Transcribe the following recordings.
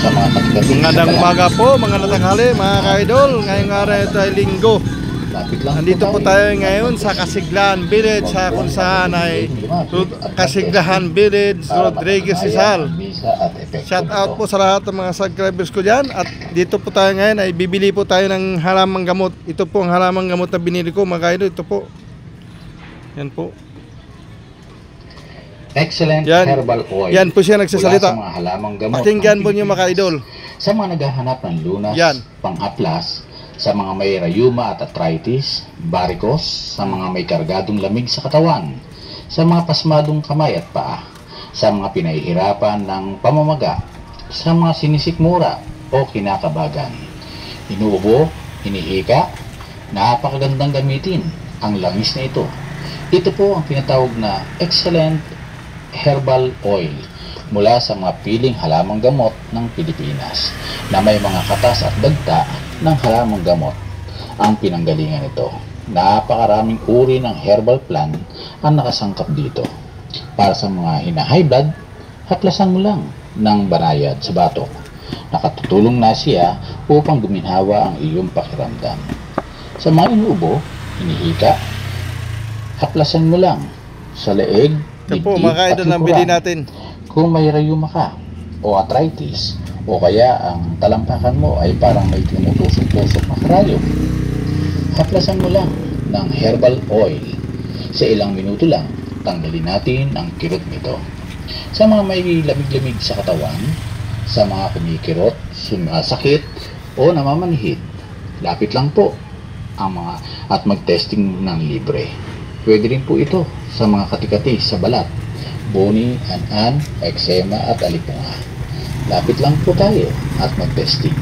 sa mga katikati. Magandang umaga po, mga tanghali, mga ka-idol. Ngayong araw ito ay linggo. Nandito po tayo ngayon sa Kasiglahan Village, sa kung saan ay Kasiglahan Village, Rodriguez Rizal. Shout out po sa lahat ng mga subscribers ko dyan. At dito po tayo ngayon ay bibili po tayo ng halamang gamot. Ito po ang halamang gamot na binili ko, mga ka-idol. Ito po. Yan po. Excellent herbal oil. Yan po siya nagsasalita. Sa mga halamang gamot. Pakinggan po niyo, mga ka-idol. Sa mga naghahanap ng lunas, pang-aplas, sa mga may rayuma at arthritis, varicose, sa mga may kargadong lamig sa katawan, sa mga pasmadong kamay at paa, sa mga pinahihirapan ng pamamaga, sa mga sinisikmura o kinakabagan, inuubo, hinihika, napakagandang gamitin ang langis na ito. Ito po ang tinatawag na excellent herbal oil mula sa mga piling halamang gamot ng Pilipinas na may mga katas at dagta ng halamang gamot ang pinanggalingan nito. Napakaraming uri ng herbal plant ang nakasangkap dito. Para sa mga hina-high blood, haplasan mo lang ng banayad sa batok. Nakatutulong na siya upang guminhawa ang iyong pakiramdam. Sa mga inuubo, hinihika, haplasan mo lang sa leeg, ito po, mga ka-idol, ang bili natin. Kung may rayuma ka o arthritis o kaya ang talampakan mo ay parang may tumutusok-tusok na karayom, haplasan mo lang ng herbal oil. Sa ilang minuto lang, tanggalin natin ang kirot nito. Sa mga may lamig-lamig sa katawan, sa mga kumikirot, sumasakit o namamanhid, lapit lang po ang mga at mag-testing ng libre. Pwede rin po ito sa mga katikati sa balat, boni, an-an, eczema at alipunga. Lapit lang po tayo at mag-testing.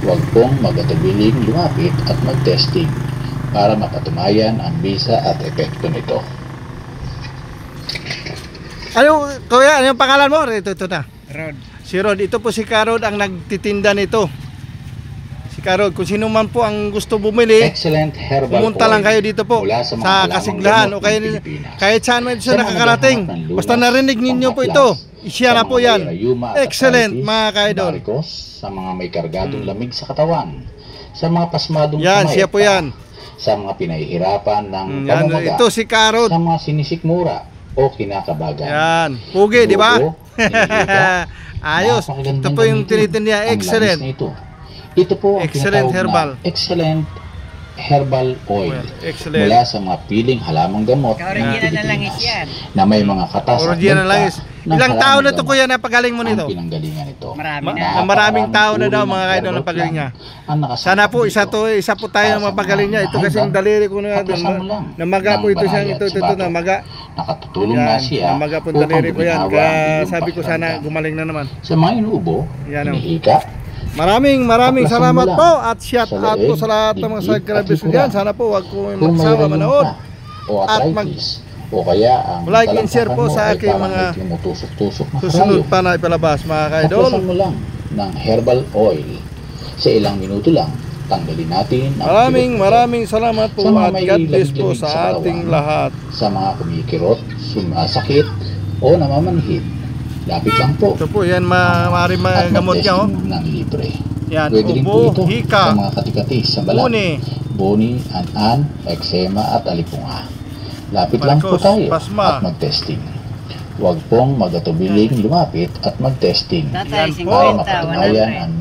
Huwag pong mag-atubiling lumapit at mag-testing para mapatunayan ang bisa at epekto nito. Ano, kuya, ano yung pangalan mo? Ito na. Rod. Si Rod. Ito po si Karod ang nagtitinda nito. Si Karod, kung sino man po ang gusto bumili, excellent herbal pumunta lang kayo dito po sa Kasiglahan o kahit saan man siya nakakarating. Basta narinig ninyo po ito, siya na po yan. Excellent, mga ka-idol. Sa mga may kargadong lamig sa katawan, sa mga pasmadong yan, siya po yan. Sa mga pinahihirapan ng pamamaga, ito si Karod. Sa mga sinisikmura o kinakabagan. Yan, pugi, di ba? Ayos. Ito po yung tinitindihan, excellent. Ito po ang excellent herbal. Excellent herbal oil. Excellent. Mula sa mga piling halamang gamot ng Pilipinas na may mga katas at dagta. Ilang taon na ito, kuya, na pagaling mo nito? Ang pinanggalingan ito. Maraming tao na daw, mga kaidol, na pagaling niya. Sana po isa po tayo na mapagaling niya. Ito kasing daliri ko na doon. Namaga po ito siya. Ito namaga. Nakatutulong na siya. Namaga po daliri ko yan. Kaya sabi ko sana gumaling na naman. Sa mga inuubo, hinihika. Maraming salamat po at shout out po sa lahat ng mga subscribers ko dyan. Sana po wag po magsawa manood at like and share po sa aking mga susunod pa na ipalabas, mga ka-idol. Haplasan mo lang ng herbal oil. Sa ilang minuto lang, tanggalin natin ang maraming salamat po at God bless po sa ating lahat. Sa mga kumikirot, sumasakit o namamanhid, lapit lang po. Ito po, yan maaaring magamot niya, oh. Ng libre. Yan, pwede rin po ito hika, sa mga katikati sa balat, boni, an-an, eczema at alipunga. Lapit lang po tayo at mag-testing. Huwag pong mag-atubiling lumapit at mag-testing. Yan po. Para mapatunayan ang